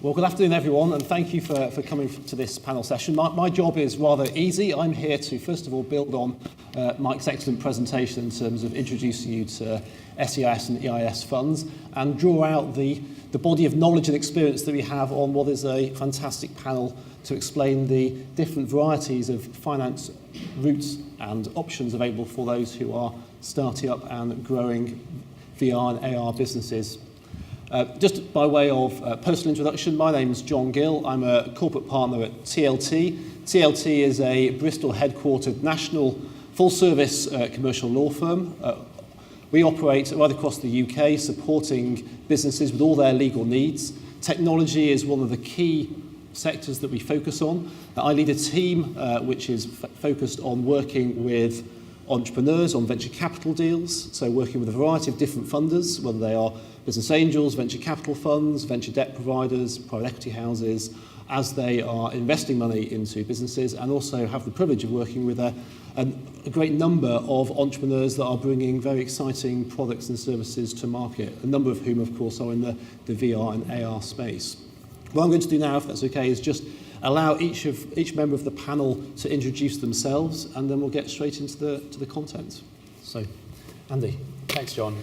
Well, good afternoon, everyone, and thank you for coming to this panel session. My job is rather easy. I'm here to, first of all, build on Mike's excellent presentation in terms of introducing you to SEIS and EIS funds and draw out the body of knowledge and experience that we have on what is a fantastic panel to explain the different varieties of finance routes and options available for those who are starting up and growing VR and AR businesses. Just by way of personal introduction, my name is John Gill. I'm a corporate partner at TLT. TLT is a Bristol headquartered national full-service commercial law firm. We operate right across the UK, supporting businesses with all their legal needs. Technology is one of the key sectors that we focus on. I lead a team which is focused on working with entrepreneurs on venture capital deals, so working with a variety of different funders, whether they are business angels, venture capital funds, venture debt providers, private equity houses, as they are investing money into businesses, and also have the privilege of working with a great number of entrepreneurs that are bringing very exciting products and services to market, a number of whom, of course, are in the VR and AR space. What I'm going to do now, if that's okay, is just allow each member of the panel to introduce themselves, and then we'll get straight into the content. So, Andy. Thanks, John.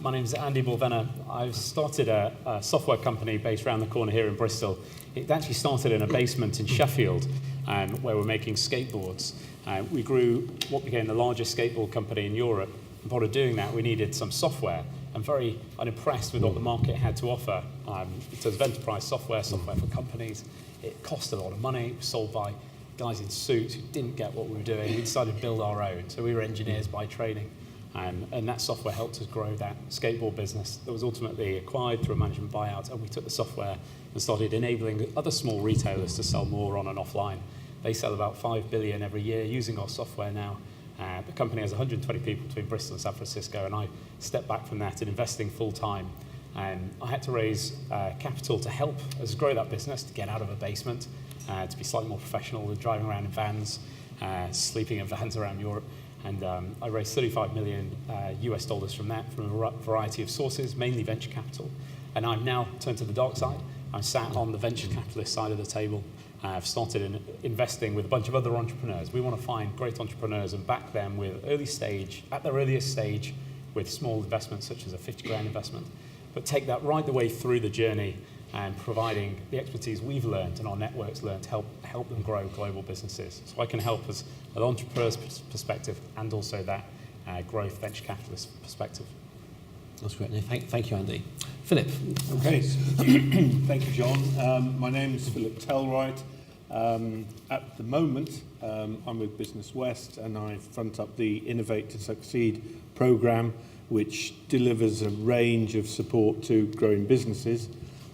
My name is Andy Bulvena. I've started a software company based around the corner here in Bristol. It actually started in a basement in Sheffield, where we're making skateboards. We grew what became the largest skateboard company in Europe. And part of doing that, we needed some software. I'm very unimpressed with what the market had to offer in terms of enterprise software for companies. It cost a lot of money. It was sold by guys in suits who didn't get what we were doing. We decided to build our own. So we were engineers by training. And that software helped us grow that skateboard business that was ultimately acquired through a management buyout. And we took the software and started enabling other small retailers to sell more on and offline. They sell about 5 billion every year using our software now. The company has 120 people between Bristol and San Francisco, and I stepped back from that and investing full time. I had to raise capital to help us grow that business, to get out of a basement, to be slightly more professional than driving around in vans, sleeping in vans around Europe. And I raised $35 million US dollars from that, from a variety of sources, mainly venture capital. And I've now turned to the dark side. I'm sat on the venture capitalist side of the table. I've started investing with a bunch of other entrepreneurs. We want to find great entrepreneurs and back them with at their earliest stage, with small investments such as a 50 grand investment. But take that right the way through the journey and providing the expertise we've learned and our networks learned to help them grow global businesses. So I can help us an entrepreneur's perspective and also that growth venture capitalist perspective. That's great. Thank you, Andy. Philip. Okay. Thank you, John. My name is Philip Tellwright. At the moment, I'm with Business West, and I front up the Innovate to Succeed programme, which delivers a range of support to growing businesses.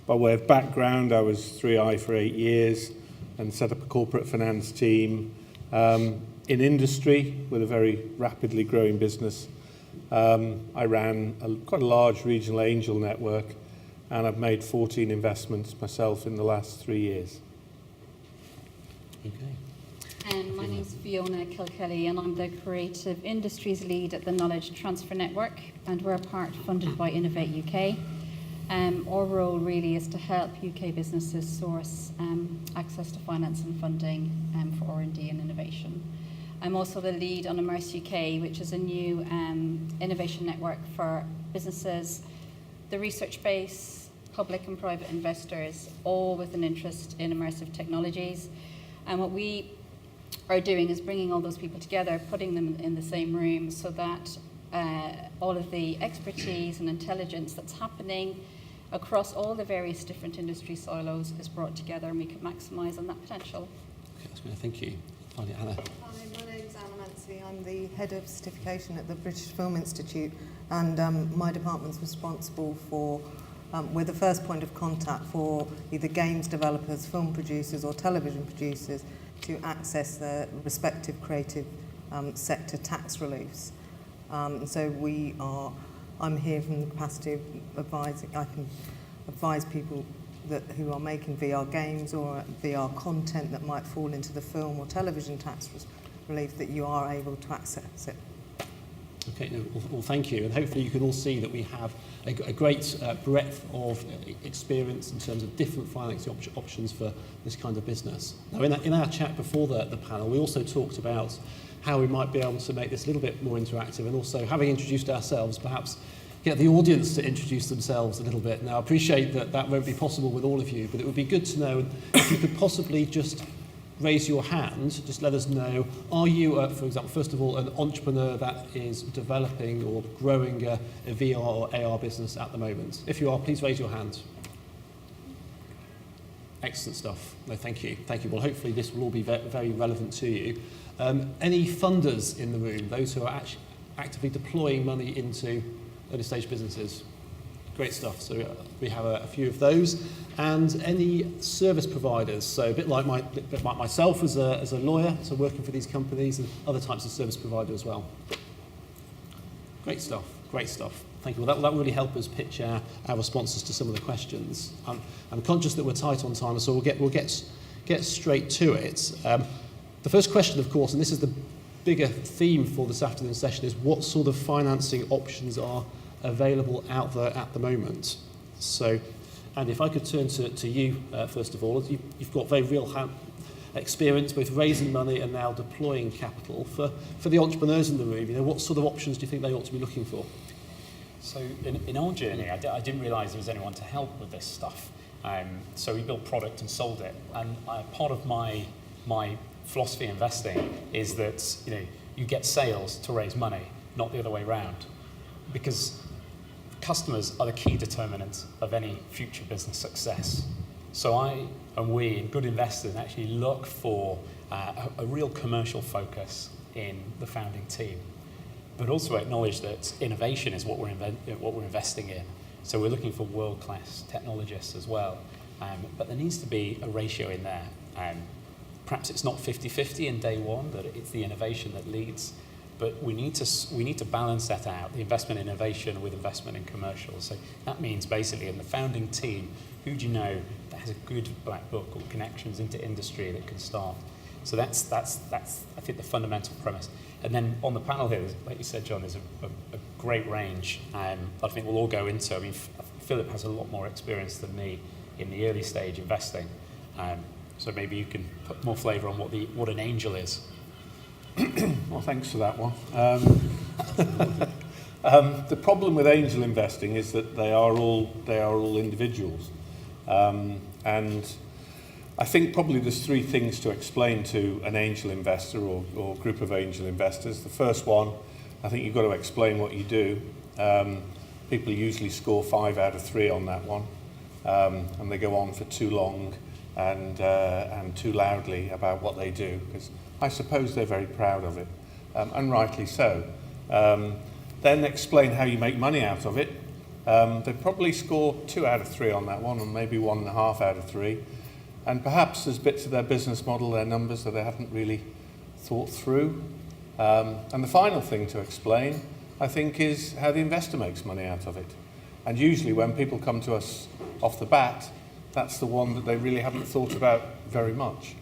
By way of background, I was 3i for 8 years and set up a corporate finance team in industry with a very rapidly growing business. I ran quite a large regional angel network, and I've made 14 investments myself in the last 3 years. Okay. My name is Fiona Kilkelly, and I'm the Creative Industries Lead at the Knowledge Transfer Network, and we're a part funded by Innovate UK. Our role really is to help UK businesses source access to finance and funding for R&D and innovation. I'm also the lead on Immerse UK, which is a new innovation network for businesses, the research base, public and private investors, all with an interest in immersive technologies. And what we are doing is bringing all those people together, putting them in the same room so that all of the expertise and intelligence that's happening across all the various different industry silos is brought together, and we can maximise on that potential. Okay, that's great. Thank you. Finally, Anna. Hi, my name's Anna Mansley. I'm the Head of Certification at the British Film Institute, and my department's responsible for, we're the first point of contact for either games developers, film producers or television producers to access their respective creative sector tax reliefs. So I'm here from the capacity of advising. I can advise people who are making VR games or VR content that might fall into the film or television tax relief, that you are able to access it. Okay, well, thank you. And hopefully you can all see that we have a great breadth of experience in terms of different financing options for this kind of business. Now, in our chat before the panel, we also talked about how we might be able to make this a little bit more interactive, and also, having introduced ourselves, perhaps get the audience to introduce themselves a little bit. Now, I appreciate that won't be possible with all of you, but it would be good to know if you could possibly just raise your hand, just let us know, are you, for example, first of all, an entrepreneur that is developing or growing a VR or AR business at the moment? If you are, please raise your hand. Excellent stuff. No, thank you. Thank you. Well, hopefully this will all be very relevant to you. Any funders in the room, those who are actively deploying money into early stage businesses? Great stuff. So we have a few of those. And any service providers, so a bit like myself as a lawyer, so working for these companies, and other types of service provider as well. Great stuff. Great stuff. Thank you. Well, that will really help us pitch our responses to some of the questions. I'm conscious that we're tight on time, so we'll get straight to it. The first question, of course, and this is the bigger theme for this afternoon session, is what sort of financing options are available out there at the moment. So, and if I could turn to you first of all, you've got very real experience both raising money and now deploying capital. For the entrepreneurs in the room, what sort of options do you think they ought to be looking for? So in our journey, I didn't realise there was anyone to help with this stuff. So we built product and sold it. And part of my philosophy in investing is that you get sales to raise money, not the other way around, because customers are the key determinant of any future business success. So I and we, and good investors, actually look for a real commercial focus in the founding team, but also acknowledge that innovation is what we're investing in. So we're looking for world-class technologists as well. But there needs to be a ratio in there. Perhaps it's not 50-50 in day one, that it's the innovation that leads. But we need to balance that out, the investment in innovation with investment in commercial. So that means basically in the founding team, who do you know that has a good black book or connections into industry that can start? So that's I think the fundamental premise. And then on the panel here, like you said, John, there's a great range. I think we'll all go into. I mean, Philip has a lot more experience than me in the early stage investing. So maybe you can put more flavour on what an angel is. Well, thanks for that one. The problem with angel investing is that they are all individuals, and I think probably there's three things to explain to an angel investor or group of angel investors. The first one, I think you've got to explain what you do. People usually score 5 out of 3 on that one, and they go on for too long and too loudly about what they do, because I suppose they're very proud of it, and rightly so. Then explain how you make money out of it. They probably score 2 out of 3 on that one, or maybe 1.5 out of 3. And perhaps there's bits of their business model, their numbers, that they haven't really thought through. And the final thing to explain, I think, is how the investor makes money out of it. And usually when people come to us off the bat, that's the one that they really haven't thought about very much.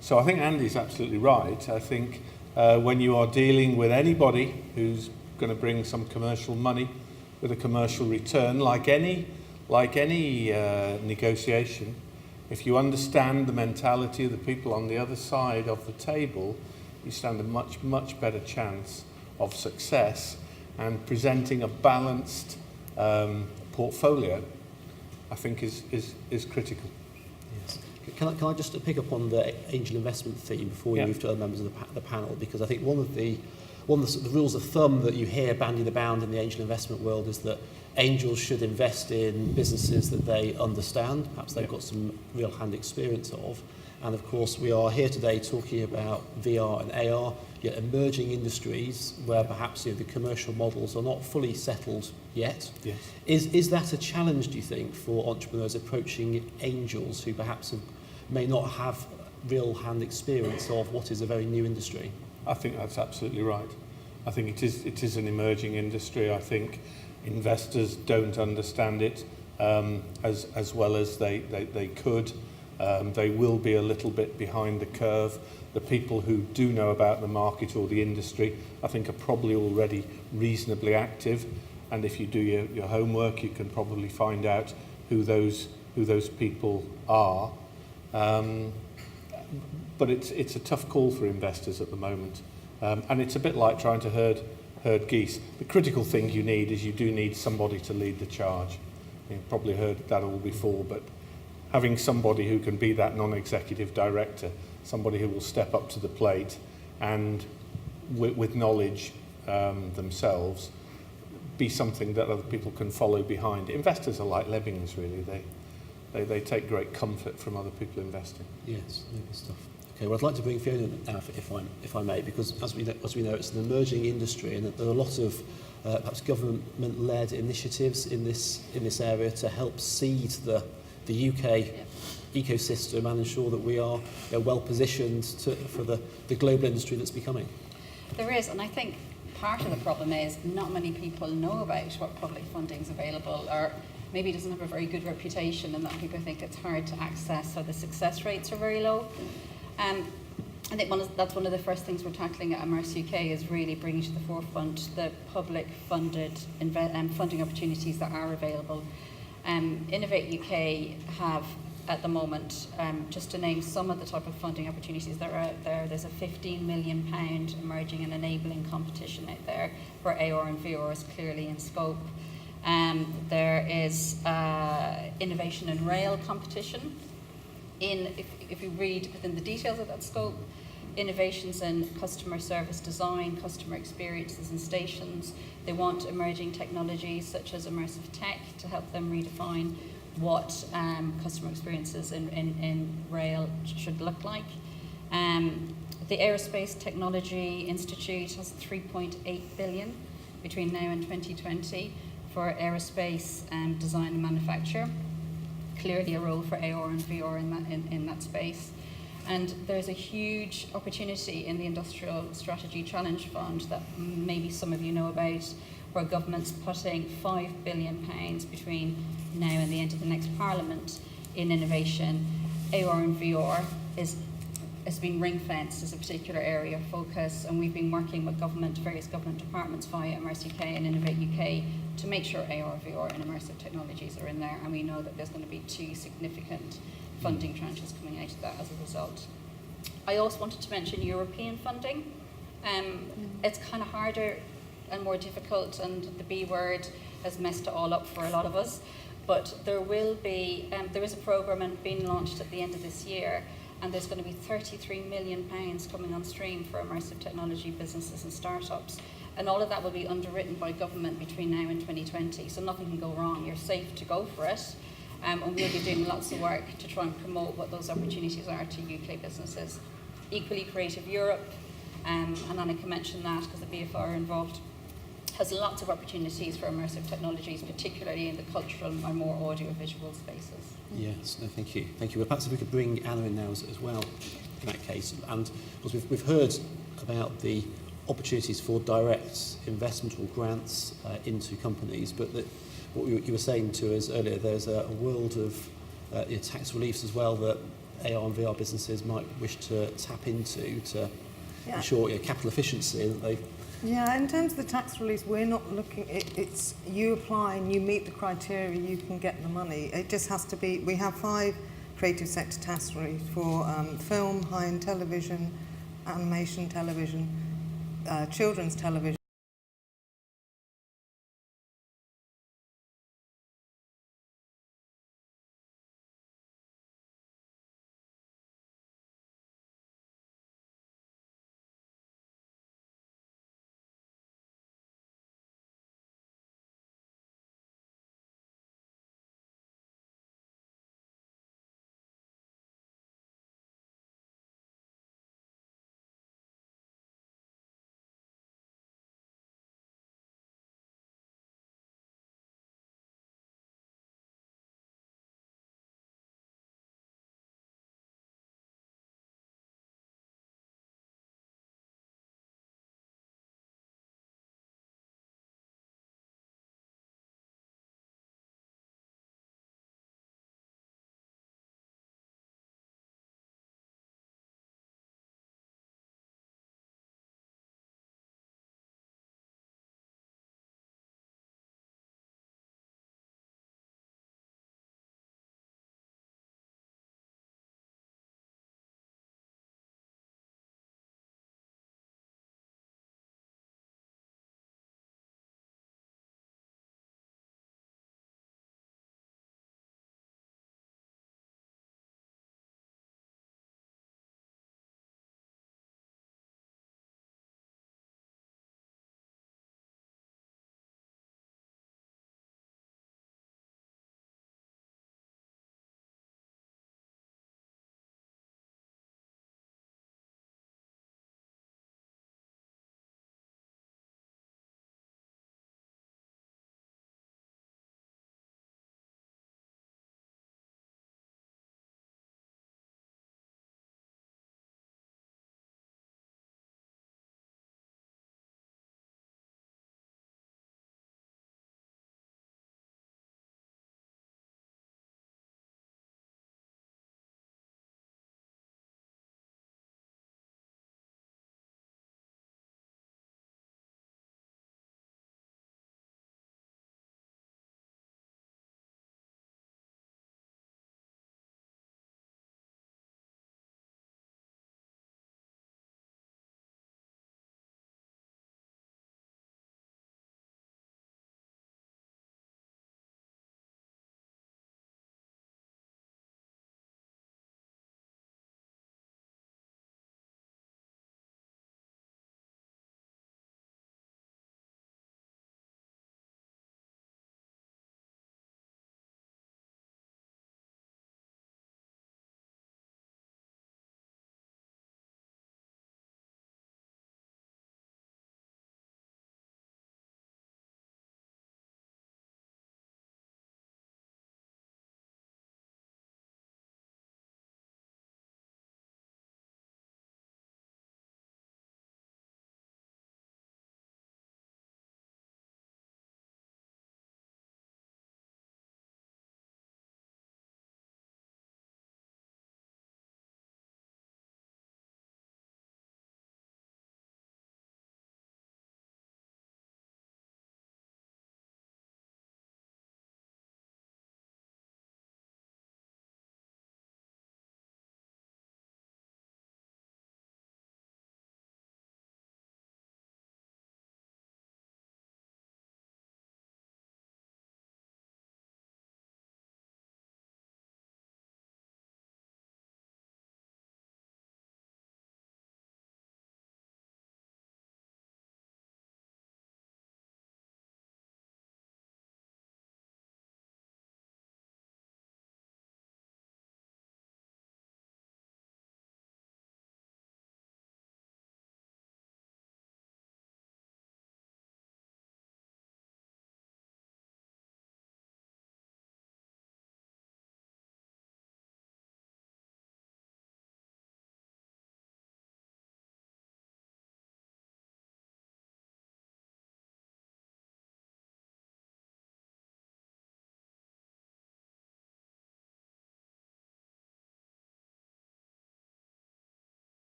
So I think Andy's absolutely right. I think when you are dealing with anybody who's going to bring some commercial money with a commercial return, like any negotiation, if you understand the mentality of the people on the other side of the table, you stand a much, much better chance of success, and presenting a balanced portfolio, I think, is critical. Yes. Can I just pick up on the angel investment theme before we move to other members of the panel? Because I think one of the rules of thumb that you hear bandied about in the angel investment world is that angels should invest in businesses that they understand, perhaps they've got some real hand experience of. And of course, we are here today talking about VR and AR, emerging industries where perhaps the commercial models are not fully settled yet. Yes. Is that a challenge, do you think, for entrepreneurs approaching angels who perhaps may not have real hand experience of what is a very new industry? I think that's absolutely right. I think it is an emerging industry. I think investors don't understand it as well as they could. They will be a little bit behind the curve. The people who do know about the market or the industry, I think, are probably already reasonably active. and if you do your homework, you can probably find out who those people are. But it's a tough call for investors at the moment, and it's a bit like trying to herd geese. The critical thing you need is you do need somebody to lead the charge. You've probably heard that all before, but having somebody who can be that non-executive director, somebody who will step up to the plate and with knowledge themselves, be something that other people can follow behind. Investors are like lemmings, really. They take great comfort from other people investing. Yes, good stuff. Okay, well, I'd like to bring Fiona now, if I may, because as we know, it's an emerging industry, and there are a lot of perhaps government-led initiatives in this area to help seed the UK ecosystem and ensure that we are well positioned for the global industry that's becoming. There is, and I think part of the problem is not many people know about what public funding is available, or maybe it doesn't have a very good reputation, and that people think it's hard to access, so the success rates are very low. I think that's one of the first things we're tackling at Immerse UK, is really bringing to the forefront the public funded funding opportunities that are available. Innovate UK have at the moment, just to name some of the type of funding opportunities that are out there, there's a £15 million emerging and enabling competition out there where AR and VR is clearly in scope. There is innovation in rail competition. If you read within the details of that scope, innovations in customer service design, customer experiences in stations. They want emerging technologies such as immersive tech to help them redefine what customer experiences in rail should look like. The Aerospace Technology Institute has 3.8 billion between now and 2020 for aerospace design and manufacture. Clearly a role for AR and VR in that space. And there's a huge opportunity in the Industrial Strategy Challenge Fund that maybe some of you know about, where government's putting £5 billion between now and the end of the next Parliament in innovation. AR and VR has been ring-fenced as a particular area of focus, and we've been working with various government departments via Immerse UK and Innovate UK to make sure AR, VR and immersive technologies are in there, and we know that there's going to be 2 significant funding tranches coming out of that as a result. I also wanted to mention European funding. It's kind of harder and more difficult, and the B word has messed it all up for a lot of us, but there is a programme being launched at the end of this year, and there's going to be £33 million coming on stream for immersive technology businesses and startups. And all of that will be underwritten by government between now and 2020, so nothing can go wrong. You're safe to go for it. And we'll be doing lots of work to try and promote what those opportunities are to UK businesses. Equally Creative Europe, and Annika mentioned that because the BFI are involved, has lots of opportunities for immersive technologies, particularly in the cultural and more audio-visual spaces. Yes, no, thank you. Thank you. Well, perhaps if we could bring Anna in now as well, in that case. And we've heard about the opportunities for direct investment or grants into companies, but what you were saying to us earlier, there's a world of tax reliefs as well that AR and VR businesses might wish to tap into to ensure capital efficiency. That they in terms of the tax reliefs, we're not looking, it's you apply and you meet the criteria, you can get the money. It just has to be, we have 5 creative sector tax reliefs for film, high-end television, animation television, children's television.